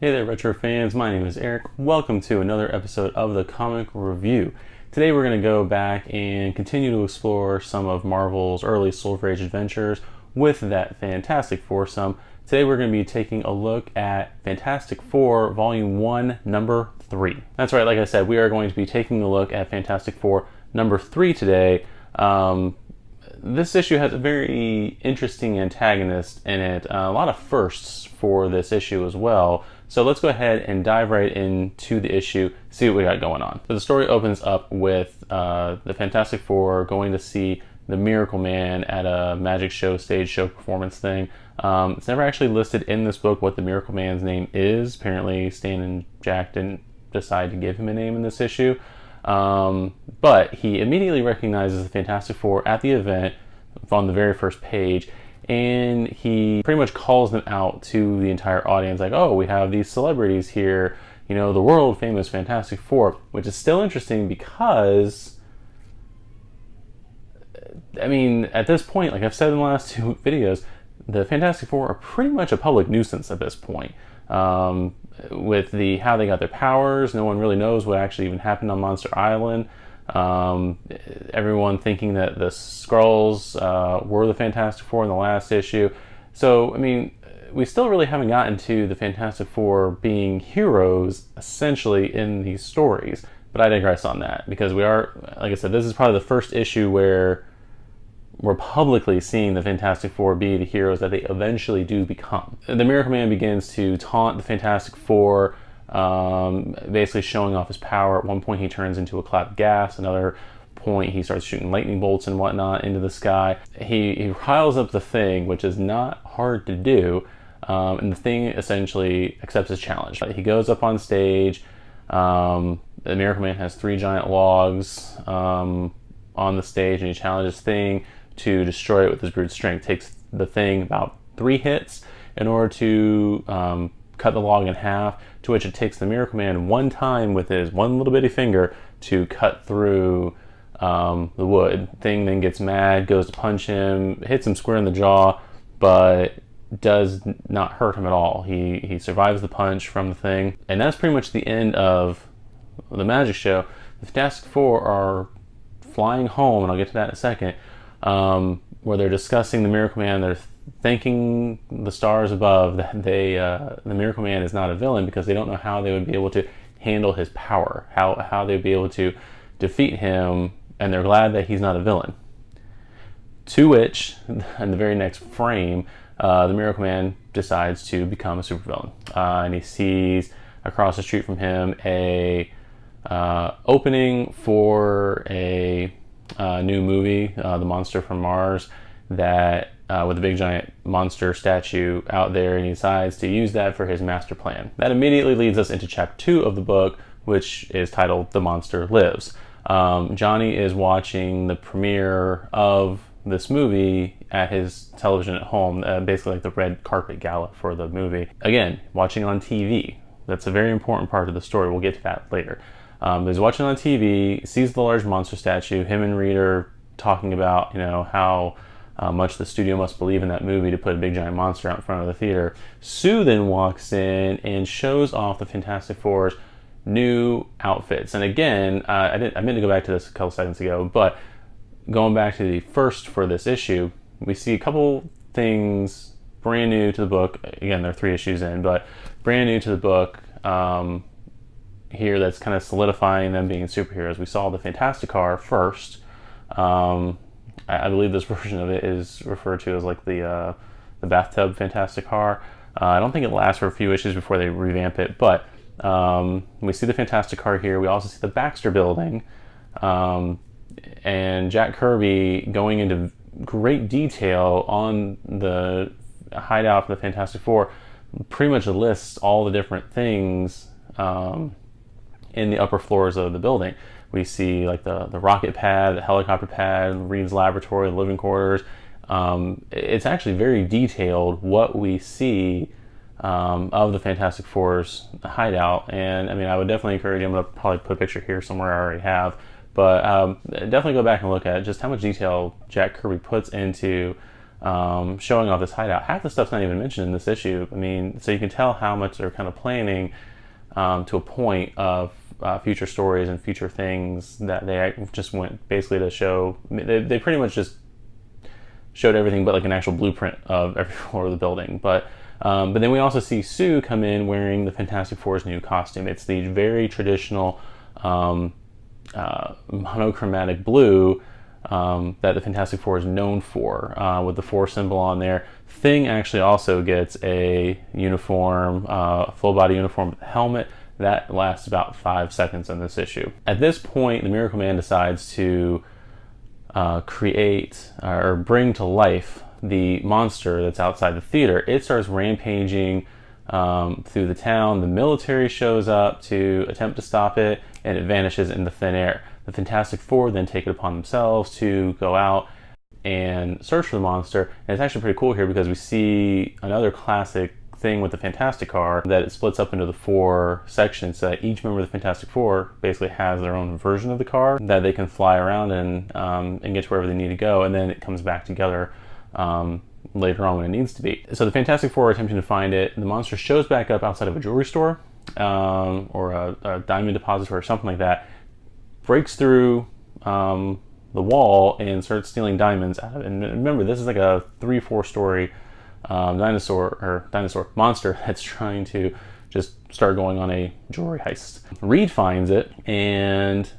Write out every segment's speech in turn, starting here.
Hey there, retro fans. My name is Eric. Welcome to another episode of the Comic Review. Today we're going to go back and continue to explore some of Marvel's early Silver Age adventures with that Fantastic Foursome. Today we're going to be taking a look at Fantastic Four Volume 1, Number 3. That's right, like I said, we are going to be taking a look at Fantastic Four Number 3 today. This issue has a very interesting antagonist in it, a lot of firsts for this issue as well. So let's go ahead and dive right into the issue, see what we got going on. So the story opens up with the Fantastic Four going to see the Miracle Man at a magic show, stage show performance thing. It's never actually listed in this book what the Miracle Man's name is. Apparently Stan and Jack didn't decide to give him a name in this issue. But he immediately recognizes the Fantastic Four at the event on the very first page, and he pretty much calls them out to the entire audience, like, oh, we have these celebrities here, you know, the world famous Fantastic Four, which is still interesting because, I mean, at this point, like I've said in the last two videos, the Fantastic Four are pretty much a public nuisance at this point. With how they got their powers, no one really knows what actually even happened on Monster Island. Everyone thinking that the Skrulls were the Fantastic Four in the last issue. So, I mean, we still really haven't gotten to the Fantastic Four being heroes, essentially, in these stories. But I digress on that, because we are, like I said, this is probably the first issue where we're publicly seeing the Fantastic Four be the heroes that they eventually do become. The Miracle Man begins to taunt the Fantastic Four, basically showing off his power. At one point he turns into a cloud of gas, another point he starts shooting lightning bolts and whatnot into the sky. He riles up the Thing, which is not hard to do, and the Thing essentially accepts his challenge. He goes up on stage. The Miracle Man has 3 giant logs on the stage, and he challenges Thing to destroy it with his brute strength. Takes the Thing about 3 hits in order to cut the log in half, to which it takes the Miracle Man one time with his one little bitty finger to cut through the wood. Thing then gets mad, goes to punch him, hits him square in the jaw, but does not hurt him at all. He survives the punch from the Thing, and that's pretty much the end of the magic show. The Fantastic Four are flying home, and I'll get to that in a second, where they're discussing the Miracle Man. They're thanking the stars above that the Miracle Man is not a villain, because they don't know how they would be able to handle his power, how they'd be able to defeat him, and they're glad that he's not a villain. To which, in the very next frame, the Miracle Man decides to become a supervillain, and he sees across the street from him a opening for a new movie, The Monster from Mars, that with a big giant monster statue out there, and he decides to use that for his master plan. That immediately leads us into chapter 2 of the book, which is titled The Monster Lives. Johnny is watching the premiere of this movie at his television at home, basically like the red carpet gala for the movie. Again, watching on TV. That's a very important part of the story. We'll get to that later. He's watching on TV, sees the large monster statue. Him and Reed are talking about, you know, how much the studio must believe in that movie to put a big giant monster out in front of the theater. Sue then walks in and shows off the Fantastic Four's new outfits. And again, I meant to go back to this a couple seconds ago, but going back to the first for this issue, we see a couple things brand new to the book. Again, they're 3 issues in, but brand new to the book here that's kind of solidifying them being superheroes. We saw the Fantastic Car first. I believe this version of it is referred to as like the bathtub Fantastic Car. I don't think it lasts for a few issues before they revamp it, but we see the Fantastic Car here. We also see the Baxter Building, and Jack Kirby going into great detail on the hideout for the Fantastic Four. Pretty much lists all the different things in the upper floors of the building. We see like the rocket pad, the helicopter pad, Reed's laboratory, the living quarters. It's actually very detailed what we see of the Fantastic Four's hideout. And I mean, I would definitely encourage you, I'm going to probably put a picture here somewhere, I already have, but definitely go back and look at just how much detail Jack Kirby puts into showing off this hideout. Half the stuff's not even mentioned in this issue. I mean, so you can tell how much they're kind of planning to a point of future stories and future things that they just went basically to show. They pretty much just showed everything but like an actual blueprint of every floor of the building. But then we also see Sue come in wearing the Fantastic Four's new costume. It's the very traditional monochromatic blue that the Fantastic Four is known for, with the 4 symbol on there. Thing actually also gets a uniform, full body uniform with a helmet. That lasts about 5 seconds in this issue. At this point, the Miracle Man decides to create or bring to life the monster that's outside the theater. It starts rampaging through the town. The military shows up to attempt to stop it, and it vanishes into thin air. The Fantastic Four then take it upon themselves to go out and search for the monster. And it's actually pretty cool here because we see another classic thing with the Fantastic Car, that it splits up into the 4 sections, so that each member of the Fantastic Four basically has their own version of the car that they can fly around and get to wherever they need to go, and then it comes back together later on when it needs to be. So the Fantastic Four are attempting to find it. The monster shows back up outside of a jewelry store or a diamond depository or something like that, breaks through the wall and starts stealing diamonds out of it. And remember, this is like a 3-4 story dinosaur monster that's trying to just start going on a jewelry heist. Reed finds it and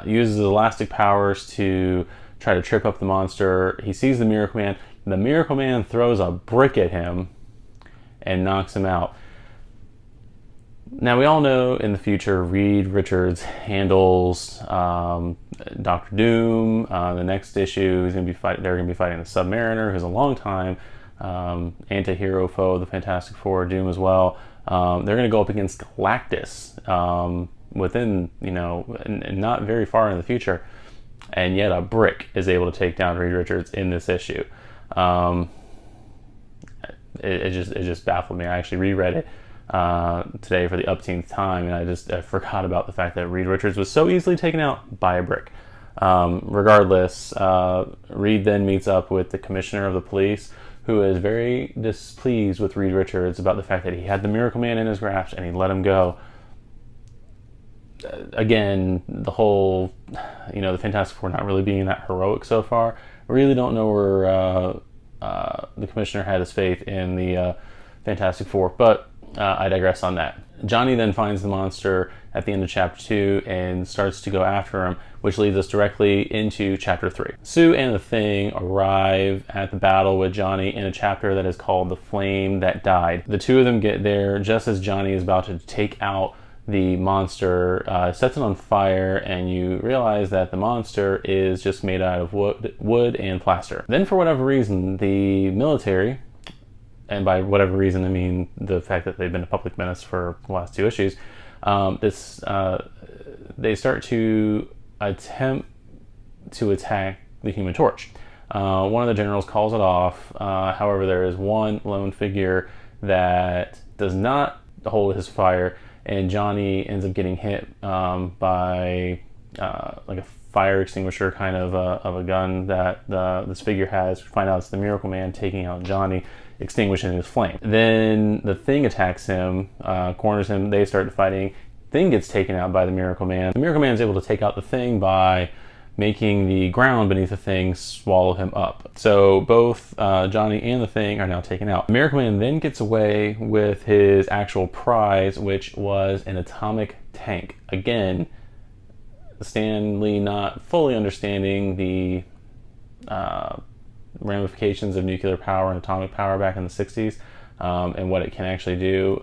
uses his elastic powers to try to trip up the monster. He sees the Miracle Man. The Miracle Man throws a brick at him and knocks him out. Now, we all know in the future Reed Richards handles Doctor Doom. The next issue is going to be they're going to be fighting the Submariner, who's a long time anti-hero foe of the Fantastic Four, Doom as well. They're going to go up against Galactus within, and not very far in the future. And yet a brick is able to take down Reed Richards in this issue. It just baffled me. I actually reread it today for the upteenth time, and I forgot about the fact that Reed Richards was so easily taken out by a brick. Regardless, Reed then meets up with the commissioner of the police, who is very displeased with Reed Richards about the fact that he had the Miracle Man in his grasp and he let him go. Again, the whole, the Fantastic Four not really being that heroic so far. I really don't know where the commissioner had his faith in the Fantastic Four, but I digress on that. Johnny then finds the monster at the end of chapter 2 and starts to go after him, which leads us directly into chapter 3. Sue and the Thing arrive at the battle with Johnny in a chapter that is called The Flame That Died. The two of them get there just as Johnny is about to take out the monster, sets it on fire, and you realize that the monster is just made out of wood and plaster. Then, for whatever reason, the military, and by whatever reason I mean the fact that they've been a public menace for the last 2 issues, they start to attempt to attack the Human Torch. One of the generals calls it off. However, there is one lone figure that does not hold his fire, and Johnny ends up getting hit by like a fire extinguisher kind of a gun that this figure has. We find out it's the Miracle Man taking out Johnny, extinguishing his flame. Then the Thing attacks him, corners him. They start fighting. Thing gets taken out by the Miracle Man. The Miracle Man is able to take out the Thing by making the ground beneath the Thing swallow him up. So both Johnny and the Thing are now taken out. The Miracle Man then gets away with his actual prize, which was an atomic tank. Again, Stan Lee not fully understanding the ramifications of nuclear power and atomic power back in the 60s and what it can actually do.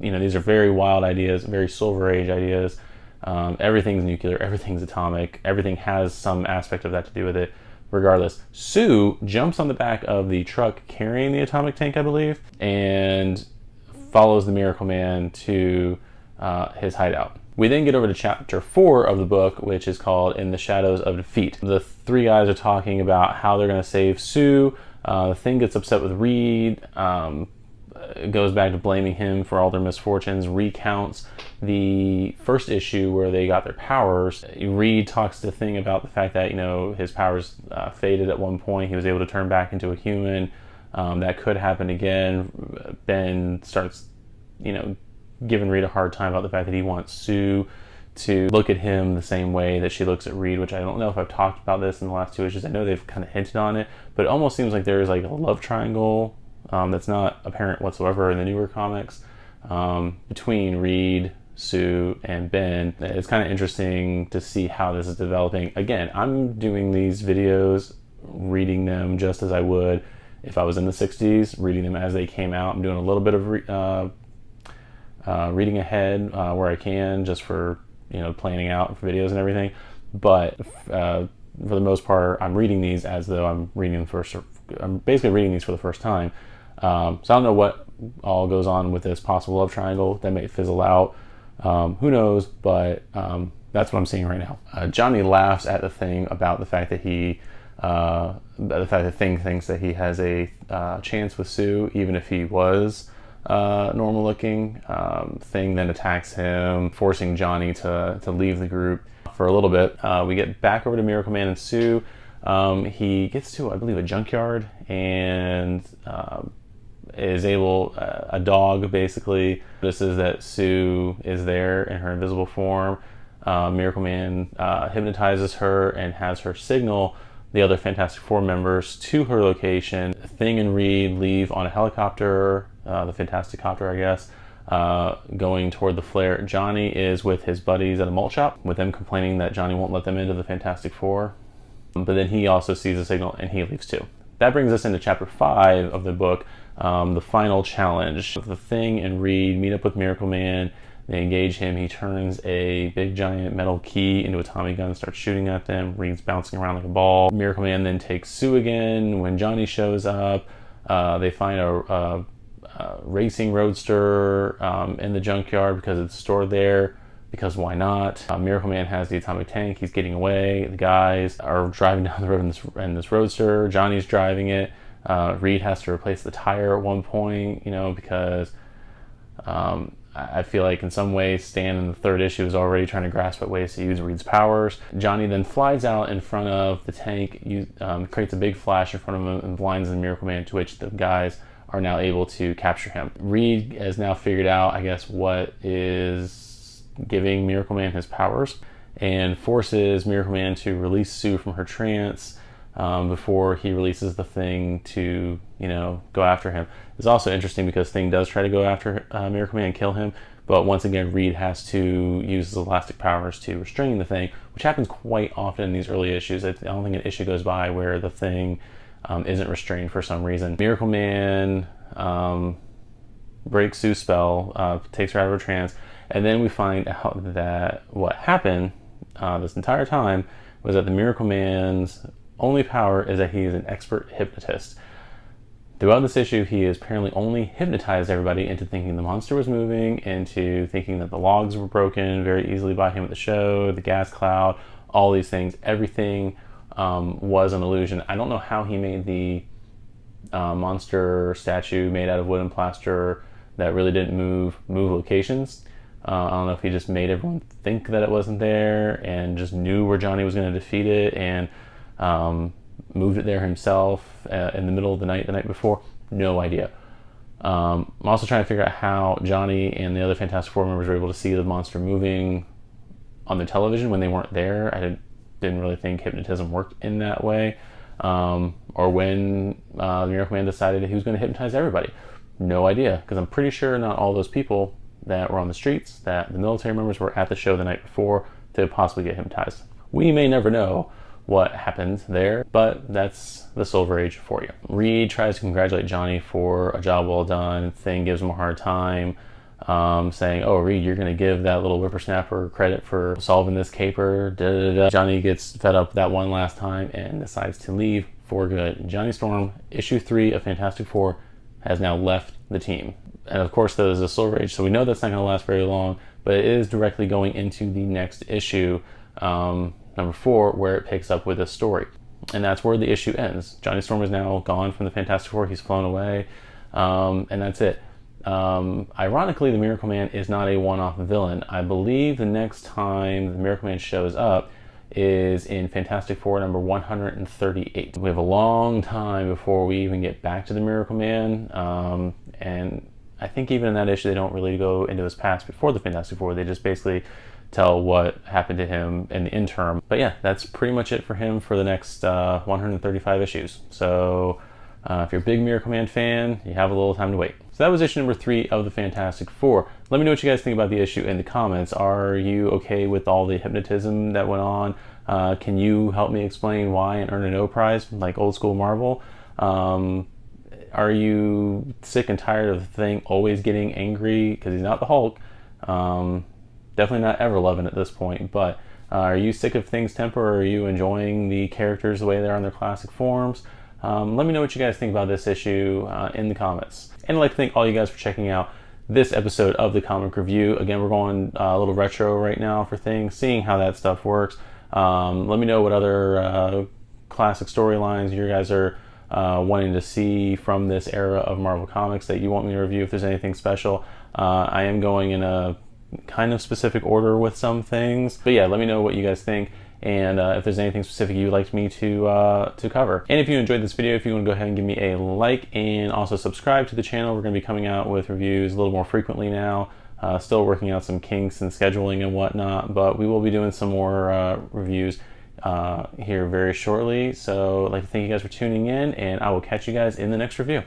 These are very wild ideas, very Silver Age ideas. Everything's nuclear, everything's atomic, everything has some aspect of that to do with it. Regardless, Sue jumps on the back of the truck carrying the atomic tank, I believe, and follows the Miracle Man to his hideout. We then get over to chapter 4 of the book, which is called In the Shadows of Defeat. The 3 guys are talking about how they're going to save Sue. The Thing gets upset with Reed. goes back to blaming him for all their misfortunes, recounts the first issue where they got their powers. Reed talks to Thing about the fact that, his powers faded at one point. He was able to turn back into a human. That could happen again. Ben starts, giving Reed a hard time about the fact that he wants Sue to look at him the same way that she looks at Reed, which I don't know if I've talked about this in the last two issues. I know they've kind of hinted on it, but it almost seems like there's like a love triangle that's not apparent whatsoever in the newer comics between Reed, Sue, and Ben. It's kind of interesting to see how this is developing. Again, I'm doing these videos, reading them just as I would if I was in the 60s, reading them as they came out. I'm doing a little bit of reading ahead where I can, just for planning out for videos and everything. But for the most part, I'm reading these as though I'm basically reading these for the first time. So I don't know what all goes on with this possible love triangle that may fizzle out. Who knows? But that's what I'm seeing right now. Johnny laughs at the Thing about the fact that Thing thinks that he has a chance with Sue, even if he was normal looking. Thing then attacks him, forcing Johnny to leave the group for a little bit. We get back over to Miracle Man and Sue. He gets to, I believe, a junkyard and is able, a dog basically notices that Sue is there in her invisible form. Miracle Man hypnotizes her and has her signal the other Fantastic Four members to her location. Thing and Reed leave on a helicopter, the Fantastic Copter, I guess, going toward the flare. Johnny is with his buddies at a malt shop, with them complaining that Johnny won't let them into the Fantastic Four. But then he also sees the signal and he leaves too. That brings us into chapter 5 of the book, the final challenge. The Thing and Reed meet up with Miracle Man. They engage him. He turns a big giant metal key into a Tommy gun, starts shooting at them. Reed's bouncing around like a ball. Miracle Man then takes Sue again. When Johnny shows up, they find a racing roadster in the junkyard because it's stored there, because why not? Miracle Man has the atomic tank. He's getting away. The guys are driving down the road in this roadster. Johnny's driving it. Reed has to replace the tire at one point, because I feel like in some ways Stan in the third issue is already trying to grasp at ways to use Reed's powers. Johnny then flies out in front of the tank, creates a big flash in front of him and blinds the Miracle Man, to which the guys are now able to capture him. Reed has now figured out, I guess, what is giving Miracle Man his powers, and forces Miracle Man to release Sue from her trance before he releases the Thing to, go after him. It's also interesting because Thing does try to go after Miracle Man and kill him, but once again Reed has to use his elastic powers to restrain the Thing, which happens quite often in these early issues. I don't think an issue goes by where the Thing isn't restrained for some reason. Miracle Man breaks Sue's spell, takes her out of her trance, and then we find out that what happened this entire time was that the Miracle Man's only power is that he is an expert hypnotist. Throughout this issue, he has apparently only hypnotized everybody into thinking the monster was moving, into thinking that the logs were broken very easily by him at the show, the gas cloud, all these things. Everything was an illusion. I don't know how he made the monster statue made out of wood and plaster that really didn't move locations. I don't know if he just made everyone think that it wasn't there and just knew where Johnny was going to defeat it and moved it there himself in the middle of the night before. No idea. I'm also trying to figure out how Johnny and the other Fantastic Four members were able to see the monster moving on the television when they weren't there. I didn't really think hypnotism worked in that way. Or when the Miracle Man decided he was going to hypnotize everybody. No idea, because I'm pretty sure not all those people that were on the streets, that the military members were at the show the night before to possibly get hypnotized. We may never know what happened there, but that's the Silver Age for you. Reed tries to congratulate Johnny for a job well done. Thing gives him a hard time, saying, "Oh, Reed, you're going to give that little whippersnapper credit for solving this caper." Da, da, da. Johnny gets fed up that one last time and decides to leave for good. Johnny Storm, issue 3 of Fantastic Four, has now left the team. And of course, there's a Silver Age, so we know that's not going to last very long, but it is directly going into the next issue, number 4, where it picks up with a story. And that's where the issue ends. Johnny Storm is now gone from the Fantastic Four. He's flown away, and that's it. Ironically, the Miracle Man is not a one-off villain. I believe the next time the Miracle Man shows up is in Fantastic Four number 138. We have a long time before we even get back to the Miracle Man, and I think even in that issue they don't really go into his past before the Fantastic Four. They just basically tell what happened to him in the interim. But yeah, that's pretty much it for him for the next 135 issues. So if you're a big Miracle Man fan, you have a little time to wait. So that was issue number 3 of the Fantastic Four. Let me know what you guys think about the issue in the comments. Are you okay with all the hypnotism that went on? Can you help me explain why and earn a no prize like old school Marvel? Are you sick and tired of the Thing always getting angry because he's not the Hulk? Definitely not ever loving at this point, but are you sick of Thing's temper, or are you enjoying the characters the way they are in their classic forms? Let me know what you guys think about this issue in the comments. And I'd like to thank all you guys for checking out this episode of the Comic Review. Again, we're going a little retro right now for Things, seeing how that stuff works. Let me know what other classic storylines you guys are wanting to see from this era of Marvel Comics that you want me to review, if there's anything special. I am going in a kind of specific order with some things, but yeah, let me know what you guys think, and if there's anything specific you'd like me to cover. And if you enjoyed this video, if you want to go ahead and give me a like and also subscribe to the channel. We're going to be coming out with reviews a little more frequently now. Still working out some kinks and scheduling and whatnot, but we will be doing some more reviews here very shortly. So I'd like to thank you guys for tuning in, and I will catch you guys in the next review.